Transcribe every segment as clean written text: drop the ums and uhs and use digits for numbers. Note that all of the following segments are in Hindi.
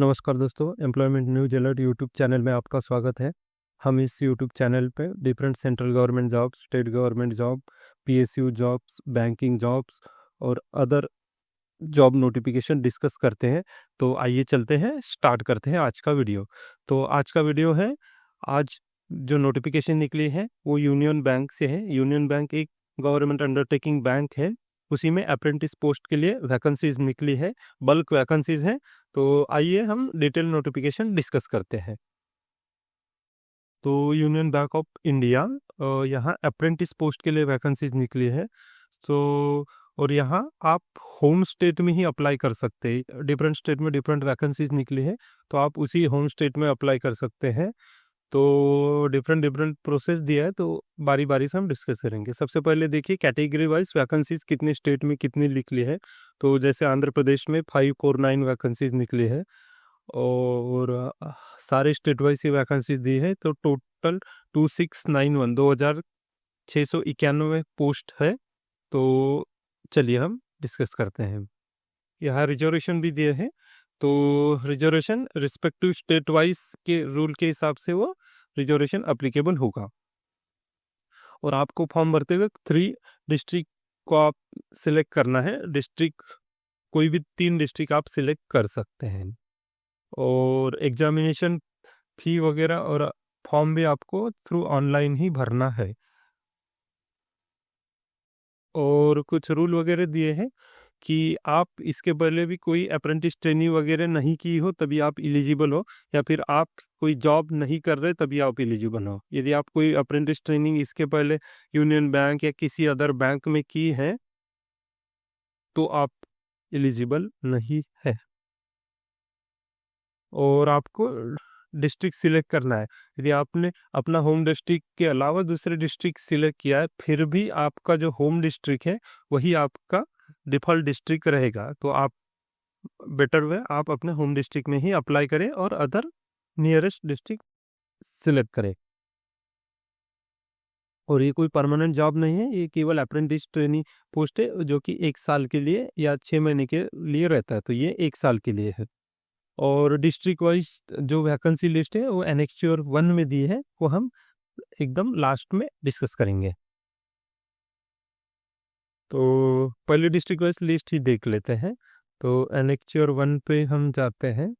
नमस्कार दोस्तों, employment news alert YouTube channel में आपका स्वागत है। हम इस यूट्यूब चैनल पे different central government jobs, state government job, PSU jobs, banking jobs और अदर जॉब नोटिफिकेशन डिस्कस करते हैं। तो आइए चलते हैं, स्टार्ट करते हैं आज का वीडियो। तो आज का वीडियो है, आज जो नोटिफिकेशन निकली है वो यूनियन बैंक से है। यूनियन बैंक एक गवर्नमेंट अंडरटेकिंग बैंक है, उसी में अप्रेंटिस पोस्ट के लिए वैकेंसीज निकली है, बल्क वैकेंसीज हैं। तो आइए हम डिटेल नोटिफिकेशन डिस्कस करते हैं। तो यूनियन बैंक ऑफ इंडिया, यहाँ अप्रेंटिस पोस्ट के लिए वैकेंसीज निकली है। तो और यहाँ आप होम स्टेट में ही अप्लाई कर सकते हैं। डिफरेंट स्टेट में डिफरेंट वैकेंसीज निकली है, तो आप उसी होम स्टेट में अप्लाई कर सकते हैं। तो डिफरेंट डिफरेंट प्रोसेस दिया है, तो बारी बारी से हम डिस्कस करेंगे। सबसे पहले देखिए कैटेगरी वाइज वैकेंसीज कितने स्टेट में कितनी निकली है। तो जैसे आंध्र प्रदेश में 549 वैकेंसीज निकली है और सारे स्टेट वाइज की वैकेंसीज दी है। तो टोटल 2691 2691 पोस्ट है। तो चलिए हम डिस्कस करते हैं। यहाँ रिजर्वेशन भी दिए हैं, तो रिजर्वेशन रिस्पेक्टिव स्टेट वाइज के रूल के हिसाब से वो रिजर्वेशन अप्लीकेबल होगा। और आपको फॉर्म भरते वक्त 3 डिस्ट्रिक्ट को आप सिलेक्ट करना है। डिस्ट्रिक्ट कोई भी 3 डिस्ट्रिक्ट आप सिलेक्ट कर सकते हैं। और एग्जामिनेशन फी वगैरह और फॉर्म भी आपको थ्रू ऑनलाइन ही भरना है। और कुछ रूल वगैरह दिए हैं कि आप इसके पहले भी कोई अप्रेंटिस ट्रेनिंग वगैरह नहीं की हो तभी आप एलिजिबल हो, या फिर आप कोई जॉब नहीं कर रहे तभी आप एलिजिबल हो। यदि आप कोई अप्रेंटिस ट्रेनिंग इसके पहले यूनियन बैंक या किसी अदर बैंक में की है तो आप एलिजिबल नहीं है। और आपको डिस्ट्रिक्ट सिलेक्ट करना है। यदि आपने अपना होम डिस्ट्रिक्ट के अलावा दूसरे डिस्ट्रिक्ट सिलेक्ट किया है, फिर भी आपका जो होम डिस्ट्रिक्ट है वही आपका डिफ़ॉल्ट डिस्ट्रिक्ट रहेगा। तो आप बेटर वे आप अपने होम डिस्ट्रिक्ट में ही अप्लाई करें और अदर नियरेस्ट डिस्ट्रिक्ट सिलेक्ट करें। और ये कोई परमानेंट जॉब नहीं है, ये केवल अप्रेंटिस ट्रेनिंग पोस्ट है जो कि 1 साल के लिए या 6 महीने के लिए रहता है। तो ये 1 साल के लिए है। और डिस्ट्रिक्ट वाइज जो वैकेंसी लिस्ट है वो एनेक्चर 1 में दी है, वो हम एकदम लास्ट में डिस्कस करेंगे। तो पहले डिस्ट्रिक्ट वाइज लिस्ट ही देख लेते हैं। तो एनेक्चर 1 पे हम जाते हैं।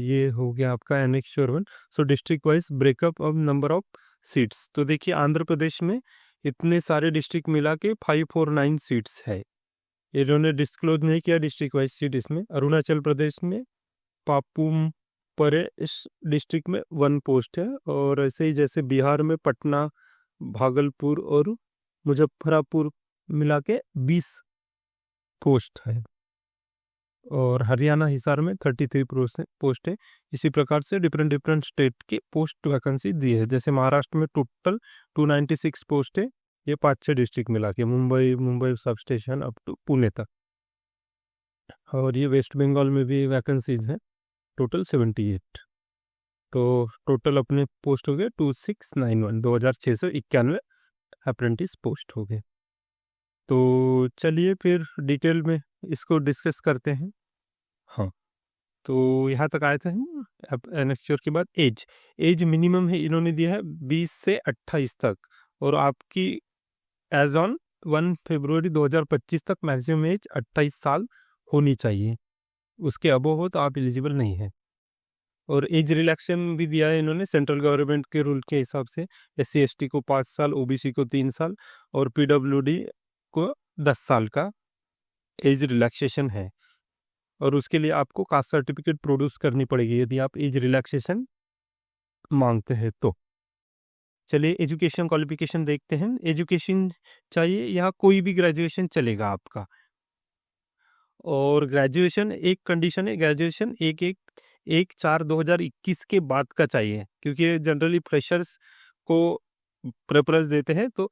ये हो गया आपका annexure 1। So district wise breakup of number of seats. तो देखिए आंध्र प्रदेश में इतने सारे डिस्ट्रिक्ट मिला के 549 सीट्स है। इन्होंने डिस्क्लोज नहीं किया डिस्ट्रिक्ट वाइज सीट इसमें। अरुणाचल प्रदेश में पापुम परे इस डिस्ट्रिक्ट में 1 पोस्ट है। और ऐसे ही जैसे बिहार में पटना, भागलपुर और मुजफ्फरपुर मिला के 20 पोस्ट है। और हरियाणा हिसार में 33 पोस्ट है। इसी प्रकार से डिफरेंट डिफरेंट स्टेट के पोस्ट वैकेंसी दी है। जैसे महाराष्ट्र में टोटल 296 पोस्ट है, ये 5-6 डिस्ट्रिक्ट मिला के, Mumbai sub station up to Pune तक। और ये वेस्ट बंगाल में भी वैकेंसीज हैं, टोटल 78। तो टोटल अपने पोस्ट हो गए 2691 2691 अप्रेंटिस पोस्ट हो गए। तो चलिए फिर डिटेल में इसको डिस्कस करते हैं। हाँ, तो यहाँ तक आए थे हम। अब एनेक्चर के बाद एज मिनिमम है इन्होंने दिया है 20 से 28 तक। और आपकी एज ऑन 1 फरवरी 2025 तक मैक्सिमम एज 28 साल होनी चाहिए। उसके अबव हो तो आप एलिजिबल नहीं है। और एज रिलैक्सेशन भी दिया है इन्होंने सेंट्रल गवर्नमेंट के रूल के हिसाब से। SC/ST को 5 साल, OBC को 3 साल और PWD को 10 साल का एज रिलैक्सेशन है। और उसके लिए आपको कास्ट सर्टिफिकेट प्रोड्यूस करनी पड़ेगी यदि आप एज रिलैक्सेशन मांगते हैं तो। चलिए एजुकेशन क्वालिफिकेशन देखते हैं। एजुकेशन चाहिए, यहाँ कोई भी ग्रेजुएशन चलेगा आपका। और ग्रेजुएशन एक कंडीशन है, ग्रेजुएशन 1/4/2021 के बाद का चाहिए, क्योंकि जनरली फ्रेशर्स को प्रेफरेंस देते हैं। तो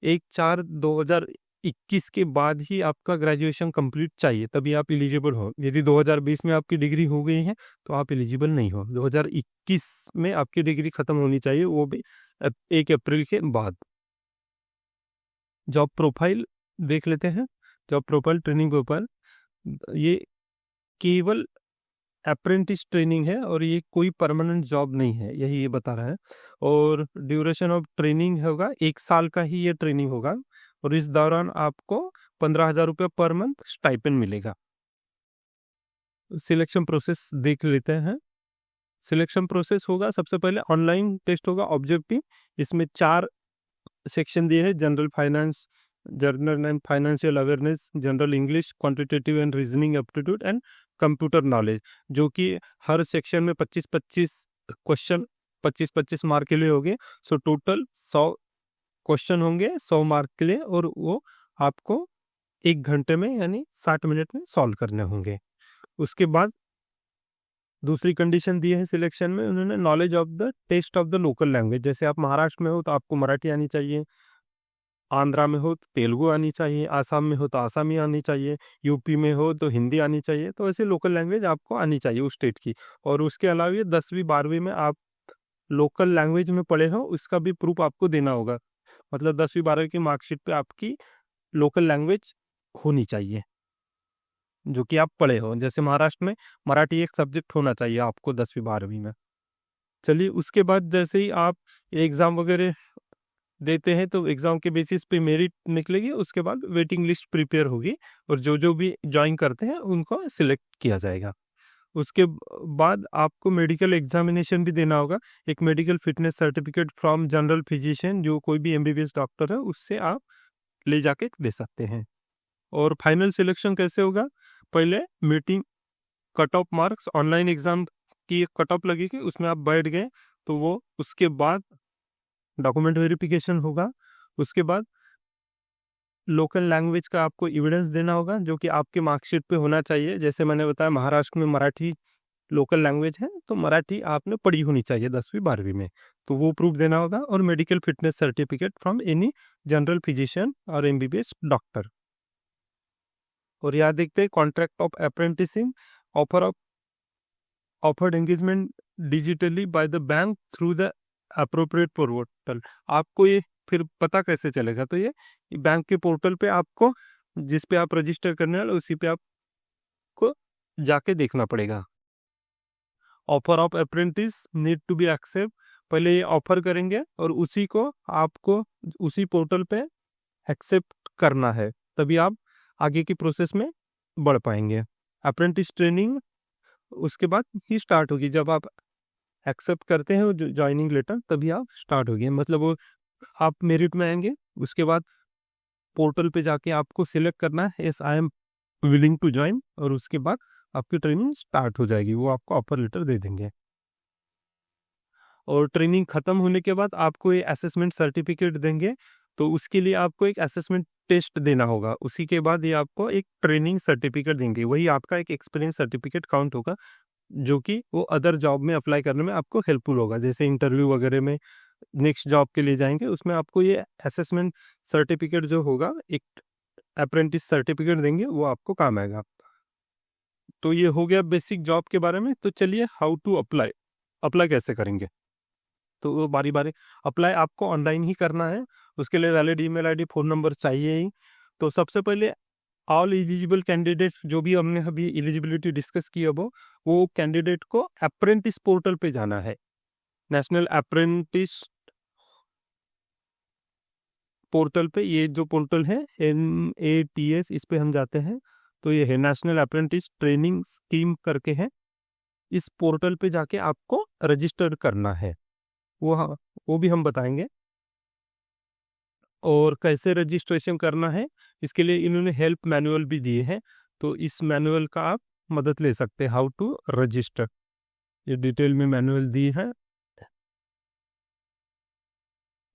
1/4/2021 के बाद ही आपका ग्रेजुएशन कंप्लीट चाहिए, तभी आप एलिजिबल हो। यदि 2020 में आपकी डिग्री हो गई है तो आप एलिजिबल नहीं हो। 2021 में आपकी डिग्री खत्म होनी चाहिए, वो भी 1 अप्रैल के बाद। जॉब प्रोफाइल देख लेते हैं। जॉब प्रोफाइल, ट्रेनिंग प्रोफाइल, ये केवल अप्रेंटिस ट्रेनिंग है और ये कोई परमानेंट जॉब नहीं है, यही ये बता रहा है। और ड्यूरेशन ऑफ ट्रेनिंग होगा 1 साल का ही ये ट्रेनिंग होगा, और इस दौरान आपको 15,000 रुपये पर मंथ स्टाइपेंड मिलेगा। सिलेक्शन प्रोसेस देख लेते हैं। सिलेक्शन प्रोसेस होगा, सबसे पहले ऑनलाइन टेस्ट होगा ऑब्जेक्टिव। इसमें 4 सेक्शन दिए हैं: general finance, journal and financial awareness, general English, quantitative and reasoning aptitude and computer knowledge, जो कि हर सेक्शन में 25-25 क्वेश्चन 25-25 मार्क के लिए होंगे। सो टोटल 100 क्वेश्चन होंगे 100 मार्क के लिए, और वो आपको 1 घंटे में यानी 60 मिनट में सॉल्व करने होंगे। उसके बाद दूसरी कंडीशन दी है सिलेक्शन में उन्होंने, knowledge of the test of the local language. जैसे आप महाराष्ट्र में हो तो आपको मराठी आनी चाहिए, आंध्रा में हो तो तेलुगु आनी चाहिए, आसाम में हो तो आसामी आनी चाहिए, यूपी में हो तो हिंदी आनी चाहिए। तो ऐसे लोकल लैंग्वेज आपको आनी चाहिए उस स्टेट की। और उसके अलावा ये 10वीं-12वीं में आप लोकल लैंग्वेज में पढ़े हो, उसका भी प्रूफ आपको देना होगा। मतलब 10वीं-12वीं की मार्कशीट पे आपकी लोकल लैंग्वेज होनी चाहिए जो कि आप पढ़े हो। जैसे महाराष्ट्र में मराठी एक सब्जेक्ट होना चाहिए आपको 10वीं-12वीं में। चलिए, उसके बाद जैसे ही आप एग्ज़ाम वगैरह देते हैं तो एग्ज़ाम के बेसिस पे मेरिट निकलेगी, उसके बाद वेटिंग लिस्ट प्रिपेयर होगी और जो जो भी ज्वाइन करते हैं उनको सिलेक्ट किया जाएगा। उसके बाद आपको मेडिकल एग्जामिनेशन भी देना होगा। एक medical fitness certificate from general physician, जो कोई भी एमबीबीएस डॉक्टर है, उससे आप ले जाके दे सकते हैं। और फाइनल सिलेक्शन कैसे होगा? पहले meeting, cut off marks, online exam की एक कट ऑफ लगेगी, उसमें आप बैठ गए तो वो उसके बाद डॉक्यूमेंट वेरिफिकेशन होगा। उसके बाद लोकल लैंग्वेज का आपको एविडेंस देना होगा जो कि आपके मार्कशीट पे होना चाहिए। जैसे मैंने बताया महाराष्ट्र में मराठी लोकल लैंग्वेज है, तो मराठी आपने पढ़ी होनी चाहिए 10वीं-12वीं में, तो वो प्रूफ देना होगा। और medical fitness certificate from any general physician or MBBS doctor. और यहाँ देखते हैं contract of apprenticing, offered engagement digitally by the bank through the appropriate portal. आपको ये फिर पता कैसे चलेगा? तो ये बैंक के पोर्टल पे आपको, जिस पे आप रजिस्टर करने वाले उसी पे आपको जाके देखना पड़ेगा। Offer of apprentice need to be accept, पहले ये ऑफर करेंगे और उसी को आपको उसी पोर्टल पे एक्सेप्ट करना है, तभी आप आगे की प्रोसेस में बढ़ पाएंगे। अप्रेंटिस ट्रेनिंग उसके बाद ही स्टार्ट होगी, जब आप एक्सेप्ट करते हैं जो ज्वाइनिंग लेटर, तभी आप स्टार्ट होगी। मतलब वो आप मेरिट में आएंगे, उसके बाद पोर्टल पे जाके आपको सिलेक्ट करना है yes I am willing to join, और उसके बाद आपकी ट्रेनिंग स्टार्ट हो जाएगी, वो आपको ऑफर लेटर दे देंगे। और ट्रेनिंग खत्म होने के बाद आपको ये असेसमेंट सर्टिफिकेट देंगे, तो उसके लिए आपको एक असेसमेंट टेस्ट देना होगा। उसी के बाद ये आपको एक ट्रेनिंग सर्टिफिकेट देंगे, वही आपका एक एक्सपीरियंस सर्टिफिकेट काउंट होगा, जो कि वो अदर जॉब में अप्लाई करने में आपको हेल्पफुल होगा। जैसे इंटरव्यू वगैरह में नेक्स्ट जॉब के लिए जाएंगे, उसमें आपको ये असेसमेंट सर्टिफिकेट जो होगा, एक अप्रेंटिस सर्टिफिकेट देंगे, वो आपको काम आएगा। तो ये हो गया बेसिक जॉब के बारे में। तो चलिए, हाउ टू अप्लाई, अप्लाई कैसे करेंगे? तो वो बारी बारी अप्लाई आपको ऑनलाइन ही करना है। उसके लिए valid email ID, phone number चाहिए ही। तो सबसे पहले ऑल एलिजिबल कैंडिडेट, जो भी हमने अभी एलिजिबिलिटी डिस्कस की है, वो कैंडिडेट को अप्रेंटिस पोर्टल पे जाना है। नेशनल अप्रेंटिस पोर्टल पे, ये जो पोर्टल है NATS, इस पे हम जाते हैं तो ये है नेशनल अप्रेंटिस ट्रेनिंग स्कीम करके है। इस पोर्टल पे जाके आपको रजिस्टर करना है, वो भी हम बताएंगे। और कैसे रजिस्ट्रेशन करना है, इसके लिए इन्होंने हेल्प मैनुअल भी दिए हैं, तो इस मैनुअल का आप मदद ले सकते हैं। हाउ टू रजिस्टर, ये डिटेल में मैनुअल दी है,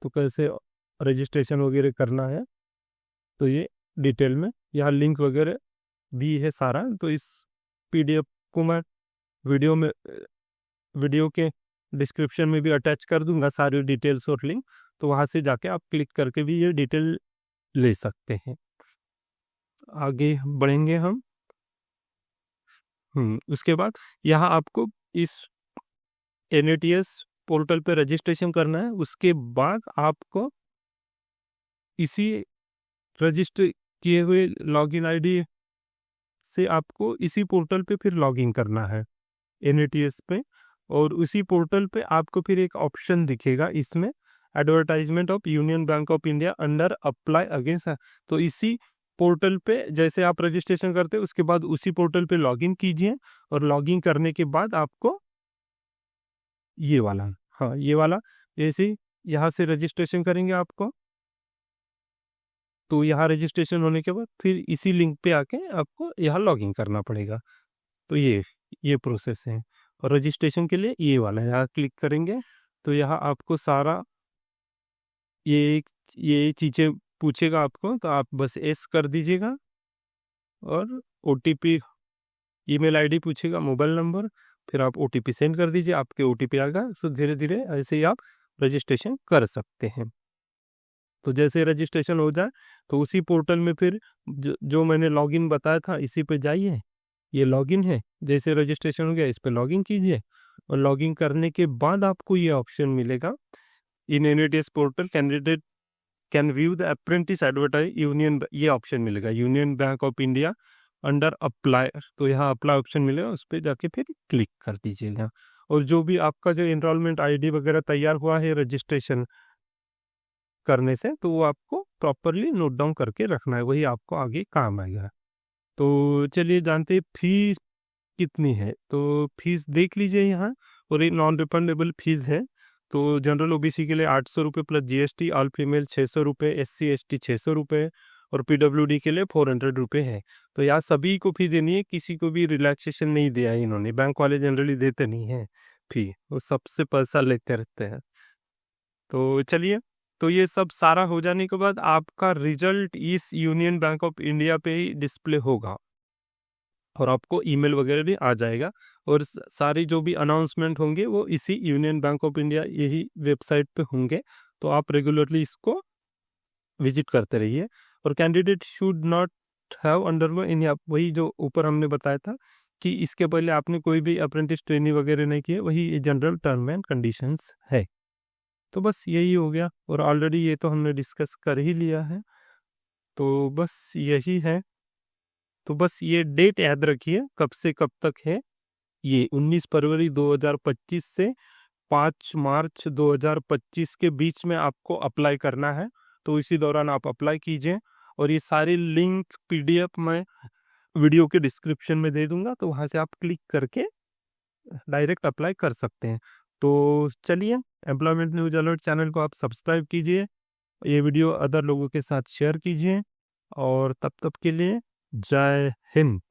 तो कैसे रजिस्ट्रेशन वगैरह करना है, तो ये डिटेल में यहाँ लिंक वगैरह भी है सारा। तो इस PDF को मैं वीडियो के डिस्क्रिप्शन में भी अटैच कर दूंगा सारी डिटेल्स और लिंक, तो वहाँ से जाके आप क्लिक करके भी ये डिटेल ले सकते हैं। आगे बढ़ेंगे हम। उसके बाद यहाँ आपको इस NATS पोर्टल पे रजिस्ट्रेशन करना है। उसके बाद आपको इसी रजिस्टर किए हुए लॉगिन आईडी से आपको इसी पोर्टल पे फिर लॉगिन करना है। NATS पे, और उसी पोर्टल पे आपको फिर एक ऑप्शन दिखेगा इसमें, advertisement of union bank of India under apply against. तो इसी पोर्टल पे जैसे आप रजिस्ट्रेशन करते हैं उसके बाद उसी पोर्टल पे लॉगिन कीजिए, और लॉगिन करने के बाद आपको ये वाला, हाँ ये वाला, जैसे यहाँ से रजिस्ट्रेशन करेंगे आपको, तो यहाँ रजिस्ट्रेशन होने के बाद फिर इसी लिंक पे आके आपको यहाँ लॉगिन करना पड़ेगा। तो ये प्रोसेस है। और रजिस्ट्रेशन के लिए ये वाला है, यहाँ क्लिक करेंगे तो यहाँ आपको सारा ये चीज़ें पूछेगा आपको, तो आप बस एस कर दीजिएगा, और OTP, ईमेल आईडी पूछेगा, मोबाइल नंबर, फिर आप OTP सेंड कर दीजिए, आपके OTP आएगा। सो धीरे धीरे ऐसे ही आप रजिस्ट्रेशन कर सकते हैं। तो जैसे रजिस्ट्रेशन हो जाए तो उसी पोर्टल में फिर जो मैंने लॉगिन बताया था इसी पे जाइए, ये लॉगिन है, जैसे रजिस्ट्रेशन हो गया इस पे लॉगिन कीजिए, और लॉगिन करने के बाद आपको ये ऑप्शन मिलेगा, इन NATS portal candidate can view the apprentice advertise union, ये ऑप्शन मिलेगा union bank of India under apply. तो यहाँ अप्लाई ऑप्शन मिलेगा, उस पर जाके फिर क्लिक कर दीजिएगा, और जो भी आपका जो एनरोलमेंट ID वगैरह तैयार हुआ है रजिस्ट्रेशन करने से, तो वो आपको प्रॉपरली नोट डाउन करके रखना है, वही आपको आगे काम आएगा। तो चलिए जानते हैं फीस कितनी है। तो फीस देख लीजिए यहाँ, और ये नॉन रिफंडेबल फीस है। तो जनरल OBC के लिए 800 रुपये प्लस GST, ऑल फीमेल 600 रुपये, SC ST 600 रुपये, और PWD के लिए 400 रुपये है। तो यहाँ सभी को फी देनी है, किसी को भी रिलैक्सेशन नहीं दिया है इन्होंने, बैंक वाले जनरली देते नहीं हैं फी, वो सबसे पैसा लेते रहते हैं। तो चलिए, तो ये सब सारा हो जाने के बाद आपका रिजल्ट इस यूनियन बैंक ऑफ इंडिया पे ही डिस्प्ले होगा, और आपको ईमेल वगैरह भी आ जाएगा, और सारी जो भी अनाउंसमेंट होंगे वो इसी यूनियन बैंक ऑफ इंडिया यही वेबसाइट पे होंगे। तो आप रेगुलरली इसको विजिट करते रहिए। और candidate should not have undergo इन, वही जो ऊपर हमने बताया था कि इसके पहले आपने कोई भी अप्रेंटिस ट्रेनिंग वगैरह नहीं किए, वही जनरल टर्म एंड कंडीशंस है। तो बस यही हो गया, और ऑलरेडी ये तो हमने डिस्कस कर ही लिया है, तो बस यही है। तो बस ये डेट याद रखिए कब से कब तक है, ये 19 फरवरी 2025 से 5 मार्च 2025 के बीच में आपको अप्लाई करना है। तो इसी दौरान आप अप्लाई कीजिए, और ये सारी लिंक PDF मैं वीडियो के डिस्क्रिप्शन में दे दूंगा, तो वहाँ से आप क्लिक करके डायरेक्ट अप्लाई कर सकते हैं। तो चलिए, एम्प्लॉयमेंट न्यूज अलर्ट चैनल को आप सब्सक्राइब कीजिए, ये वीडियो अदर लोगों के साथ शेयर कीजिए, और तब तक के लिए जय हिंद।